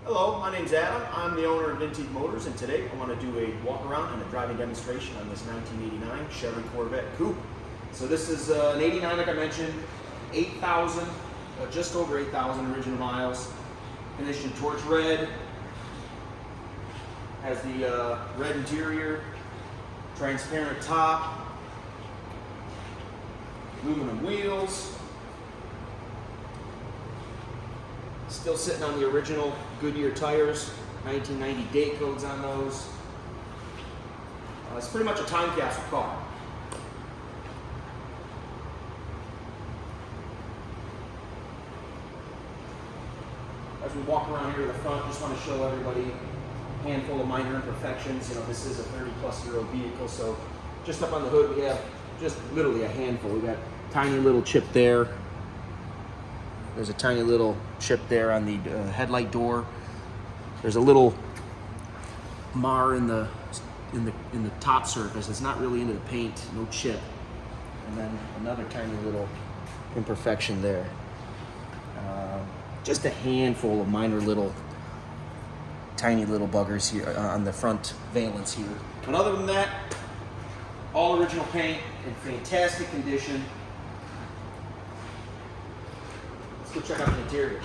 Hello, my name's Adam. I'm the owner of Vintage Motors, and today I want to do a walk around and a driving demonstration on this 1989 Chevy Corvette coupe. So this is an 89, like I mentioned, 8,000, just over 8,000 original miles. Finished in torch red. Has the red interior, transparent top, aluminum wheels. Still sitting on the original Goodyear tires, 1990 date codes on those. It's pretty much a time capsule car. As we walk around here to the front, just want to show everybody a handful of minor imperfections. You know, this is a 30-plus-year-old vehicle, so just up on the hood we have just literally a handful. We got a tiny little chip there. There's a tiny little chip there on the headlight door. There's a little mar in the top surface. It's not really into the paint, no chip. And then another tiny little imperfection there. Just a handful of minor little, tiny little buggers here on the front valence here. But other than that, all original paint in fantastic condition. Go check out the interior.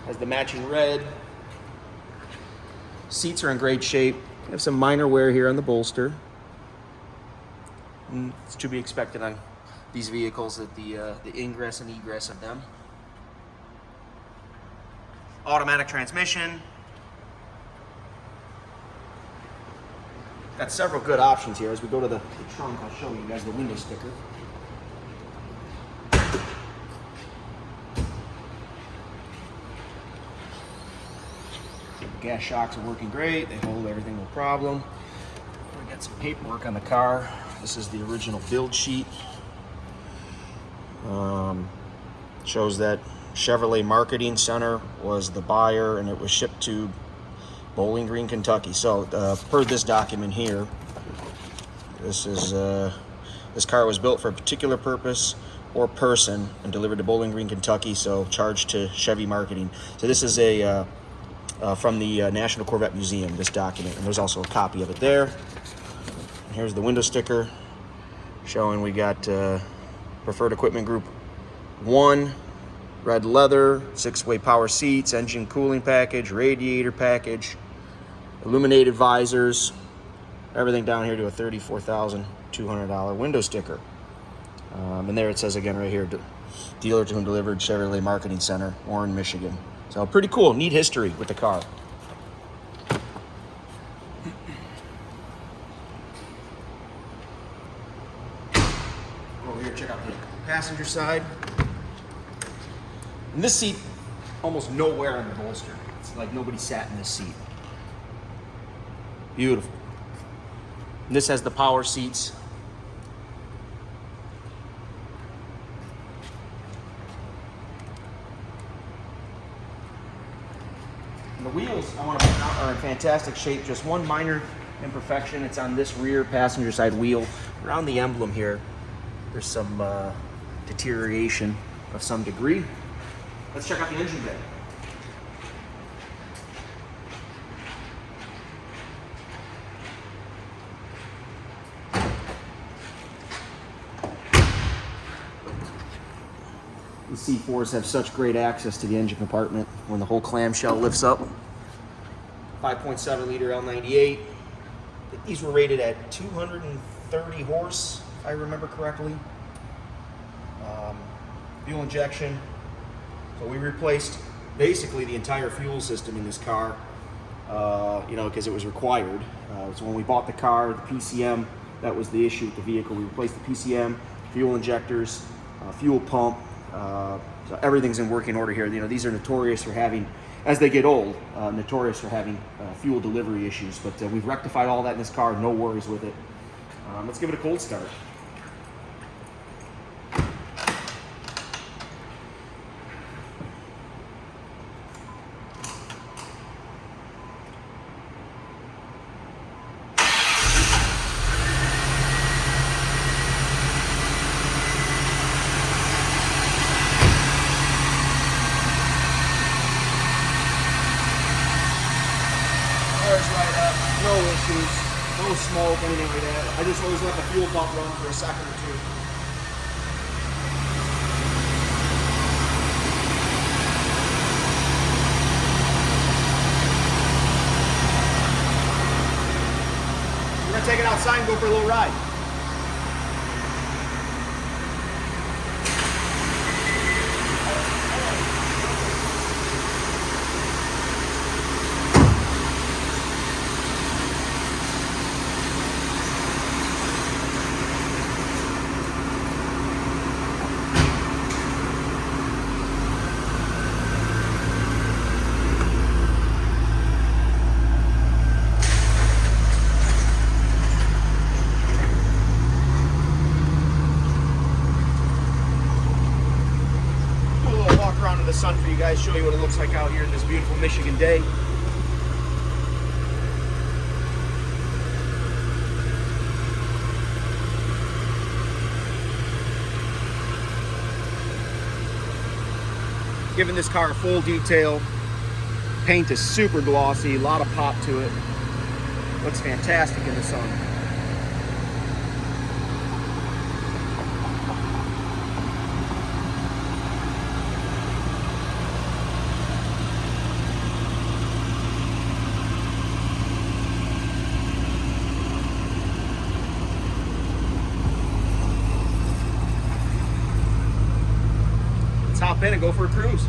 Has the matching red. Seats are in great shape. Have some minor wear here on the bolster. And it's to be expected on these vehicles at the ingress and egress of them. Automatic transmission. Got several good options here. As we go to the trunk, I'll show you guys the window sticker. The gas shocks are working great. They hold everything no problem. We got some paperwork on the car. This is the original build sheet. Shows that Chevrolet Marketing Center was the buyer and it was shipped to Bowling Green, Kentucky. So per this document here, this car was built for a particular purpose or person and delivered to Bowling Green, Kentucky, so charged to Chevy Marketing. So this is a from the National Corvette Museum, this document, and there's also a copy of it there. And here's the window sticker showing we got preferred equipment group 1, red leather, 6-way power seats, engine cooling package, radiator package, illuminated visors, everything down here to a $34,200 window sticker. And there it says again right here, dealer to whom delivered, Chevrolet Marketing Center, Auburn, Michigan. So pretty cool, neat history with the car. Over here, check out the passenger side. And this seat, almost no wear on the bolster. It's like nobody sat in this seat. Beautiful. And this has the power seats. And the wheels, I want to point out, are in fantastic shape. Just one minor imperfection. It's on this rear passenger side wheel. Around the emblem here, there's some deterioration of some degree. Let's check out the engine bay. The C4s have such great access to the engine compartment when the whole clamshell lifts up. 5.7 liter L98. I think these were rated at 230 horse, if I remember correctly. Fuel injection. So we replaced basically the entire fuel system in this car, you know, because it was required. So when we bought the car, the PCM, that was the issue with the vehicle. We replaced the PCM, fuel injectors, fuel pump. So everything's in working order here. You know, these are notorious for having, as they get old, notorious for having fuel delivery issues. But we've rectified all that in this car. No worries with it. Let's give it a cold start. no smoke, anything like that. I just always let the fuel pump run for a second or two. We're gonna take it outside and go for a little ride. The sun for you guys, show you what it looks like out here in this beautiful Michigan day. Giving this car a full detail. Paint is super glossy, a lot of pop to it. Looks fantastic in the sun. Hop in and go for a cruise.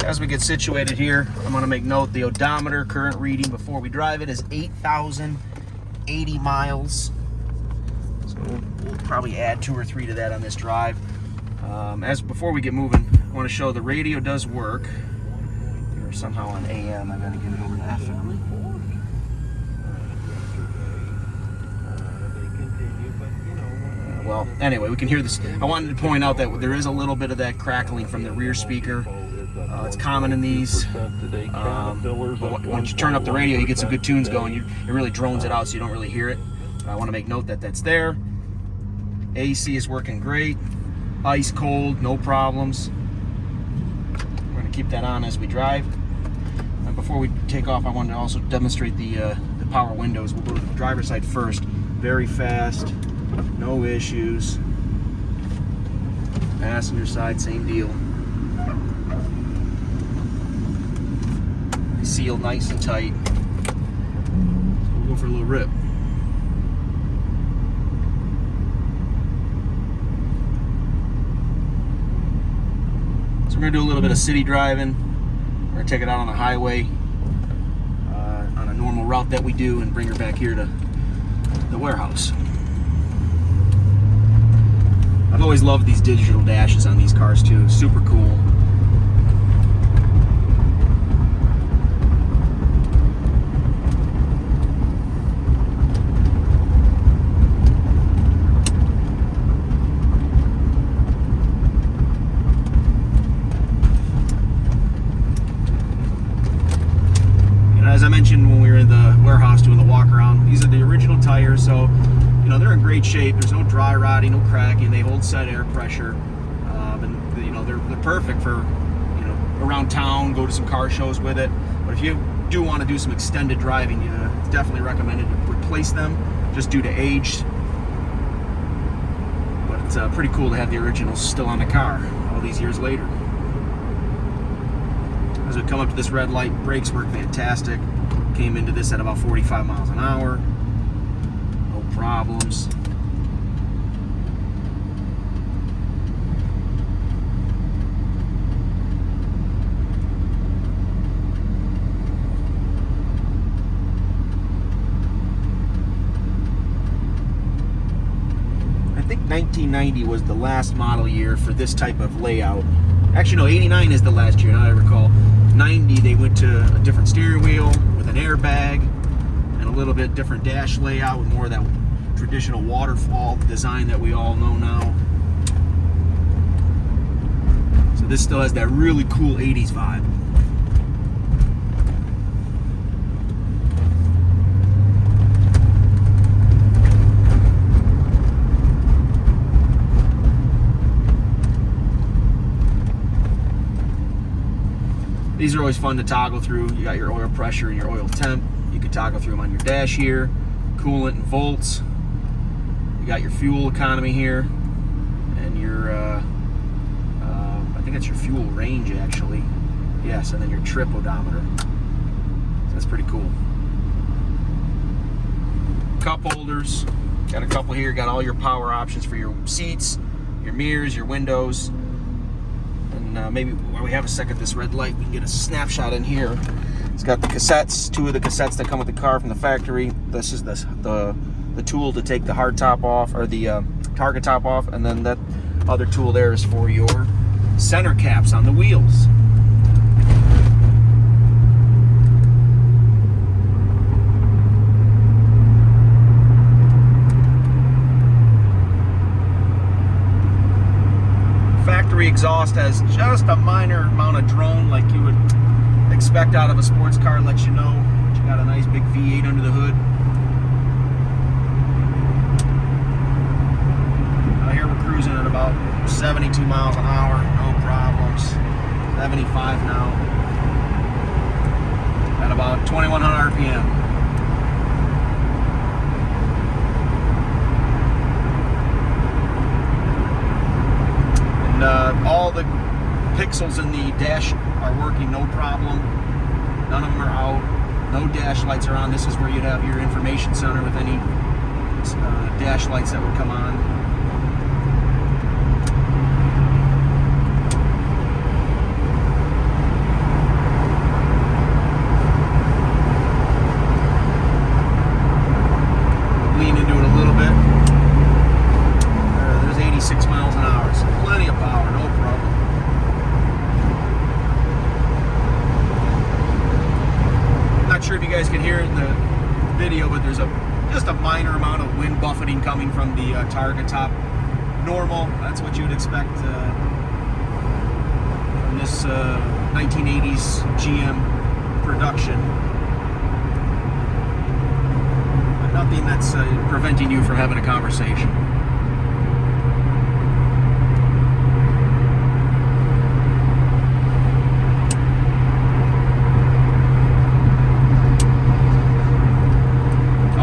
As we get situated here, I'm going to make note the odometer current reading before we drive it is 8,080 miles. So we'll probably add 2 or 3 to that on this drive. Before we get moving, I want to show the radio does work. Somehow on AM, I gotta get it over to FM. Well, anyway, we can hear this. I wanted to point out that there is a little bit of that crackling from the rear speaker. It's common in these. But once you turn up the radio, you get some good tunes going. It really drones it out, so you don't really hear it. But I want to make note that that's there. AC is working great. Ice cold, no problems. We're gonna keep that on as we drive. Before we take off, I wanted to also demonstrate the power windows. We'll go to the driver's side first. Very fast, no issues. Passenger side, same deal. They seal nice and tight. So we'll go for a little rip. So we're gonna do a little bit of city driving. We're gonna take it out on the highway on a normal route that we do and bring her back here to the warehouse. I've always loved these digital dashes on these cars too, super cool. As I mentioned when we were in the warehouse doing the walk around, these are the original tires, so you know they're in great shape. There's no dry rotting, no cracking. They hold set air pressure, and you know they're perfect for around town. Go to some car shows with it. But if you do want to do some extended driving, it's definitely recommended to replace them just due to age. But it's pretty cool to have the originals still on the car all these years later. As we come up to this red light, brakes work fantastic. Came into this at about 45 miles an hour. No problems. I think 1990 was the last model year for this type of layout. Actually, no, 89 is the last year, now I recall. 90, they went to a different steering wheel with an airbag and a little bit different dash layout with more of that traditional waterfall design that we all know now. So this still has that really cool 80s vibe. These are always fun to toggle through. You got your oil pressure and your oil temp. You can toggle through them on your dash here. Coolant and volts. You got your fuel economy here, and your I think it's your fuel range actually. Yes, and then your trip odometer. So that's pretty cool. Cup holders. Got a couple here. Got all your power options for your seats, your mirrors, your windows. And maybe while we have a second, this red light, we can get a snapshot in here. It's got the cassettes, 2 of the cassettes that come with the car from the factory. This is the tool to take the hard top off, or the target top off, and then that other tool there is for your center caps on the wheels. Factory exhaust has just a minor amount of drone like you would expect out of a sports car. Let you know you got a nice big V8 under the hood. Here we're cruising at about 72 miles an hour, no problems. 75 now at about 2100 RPM. All the pixels in the dash are working, no problem. None of them are out. No dash lights are on. This is where you'd have your information center with any dash lights that would come on. Lean into it a little bit. There's 86 miles an hour, so plenty of power, no problem. Not sure if you guys can hear it in the video, but there's just a minor amount of wind buffeting coming from the target top. Normal, that's what you would expect from this 1980s GM production. But nothing that's preventing you from having a conversation.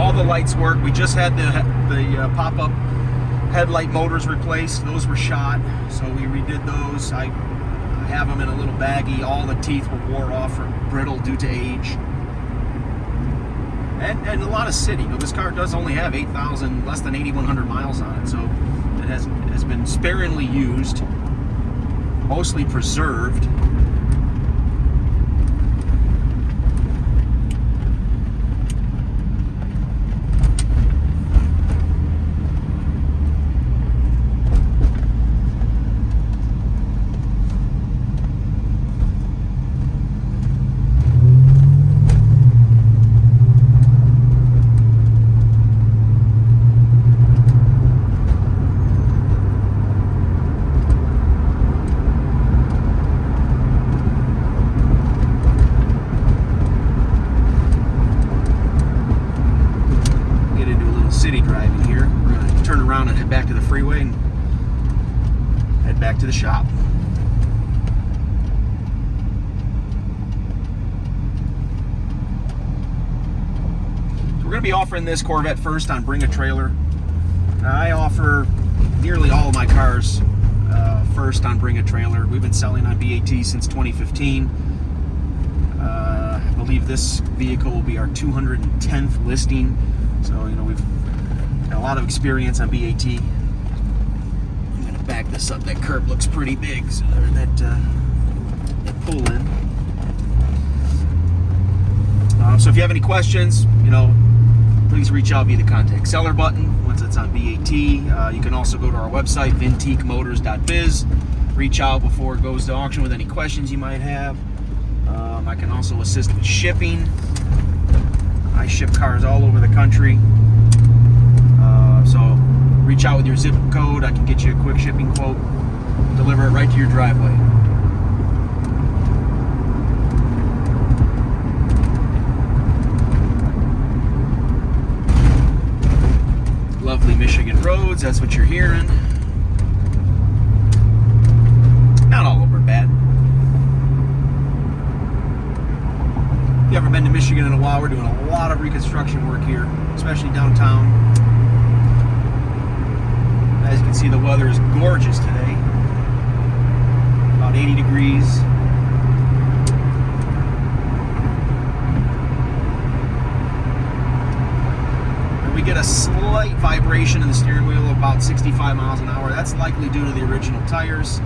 The lights work. We just had the pop-up headlight motors replaced. Those were shot, so we redid those. I have them in a little baggie. All the teeth were wore off or brittle due to age, and a lot of city. This car does only have 8,000, less than 8,100 miles on it, so it has been sparingly used, mostly preserved. City driving here. We're going to turn around and head back to the freeway and head back to the shop. So we're going to be offering this Corvette first on Bring a Trailer. I offer nearly all of my cars first on Bring a Trailer. We've been selling on BAT since 2015. I believe this vehicle will be our 210th listing. So, we've got a lot of experience on BAT. I'm going to back this up. That curb looks pretty big, so that pull in. So if you have any questions, please reach out via the contact seller button once it's on BAT. You can also go to our website, vintequemotors.biz. Reach out before it goes to auction with any questions you might have. I can also assist with shipping. I ship cars all over the country. So reach out with your zip code. I can get you a quick shipping quote. Deliver it right to your driveway. Lovely Michigan roads, that's what you're hearing. Not all over bad. haven't been to Michigan in a while, we're doing a lot of reconstruction work here, especially downtown. As you can see, the weather is gorgeous today. About 80 degrees. And we get a slight vibration in the steering wheel of about 65 miles an hour. That's likely due to the original tires.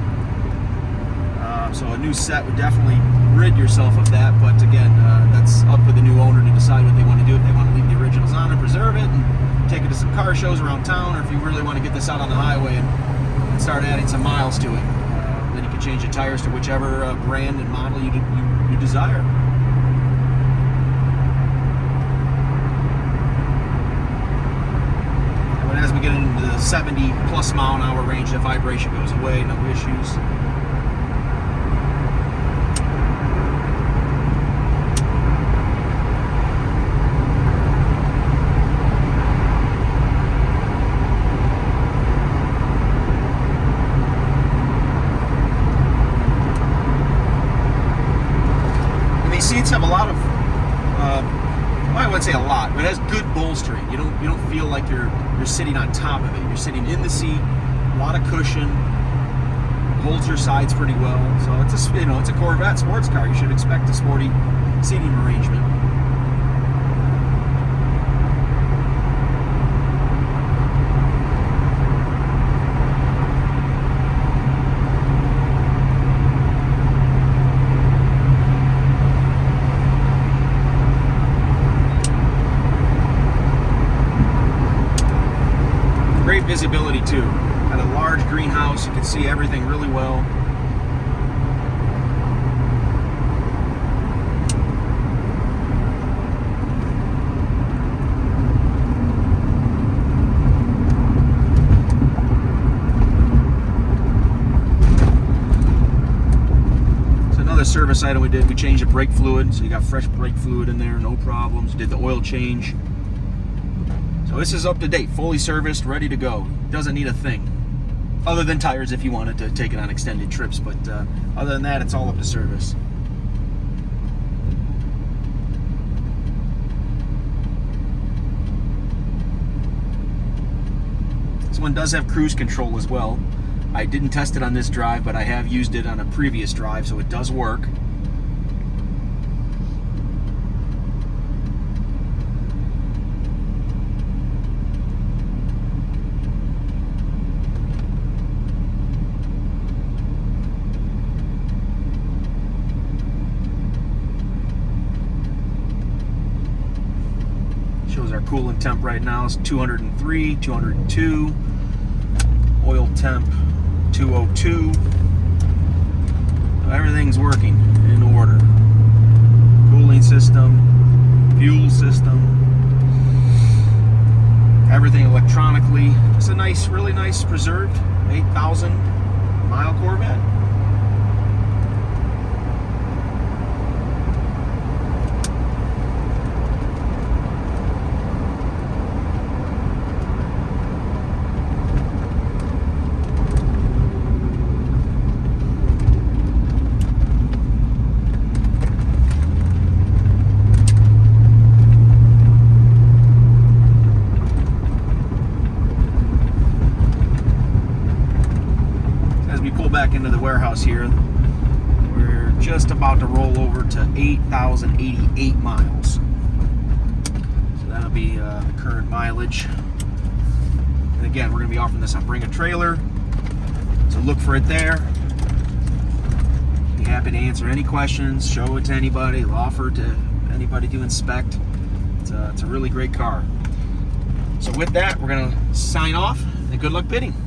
So a new set would definitely rid yourself of that, but again, that's up for the new owner to decide what they want to do. If they want to leave the originals on and preserve it and take it to some car shows around town, or if you really want to get this out on the highway and start adding some miles to it, then you can change the tires to whichever brand and model you desire. And as we get into the 70 plus mile an hour range, the vibration goes away, no issues. Seats have a lot of, I wouldn't say a lot, but it has good bolstering. You don't feel like you're sitting on top of it. You're sitting in the seat, a lot of cushion, holds your sides pretty well. So it's a it's a Corvette sports car. You should expect a sporty seating arrangement. Great visibility too. Got a large greenhouse, you can see everything really well. So another service item we did, we changed the brake fluid, so you got fresh brake fluid in there, no problems. Did the oil change. So this is up to date, fully serviced, ready to go. Doesn't need a thing. Other than tires if you wanted to take it on extended trips, but other than that, it's all up to service. This one does have cruise control as well. I didn't test it on this drive, but I have used it on a previous drive, so it does work. Shows our coolant temp right now is 203, 202. Oil temp 202. Everything's working in order. Cooling system, fuel system, everything electronically. It's a nice, really nice preserved 8,000 mile Corvette. Back into the warehouse here, we're just about to roll over to 8,088 miles. So that'll be the current mileage. And again, we're going to be offering this on Bring a Trailer, so look for it there. Be happy to answer any questions, show it to anybody, offer it to anybody to inspect. It's a really great car. So with that, we're going to sign off, and good luck bidding.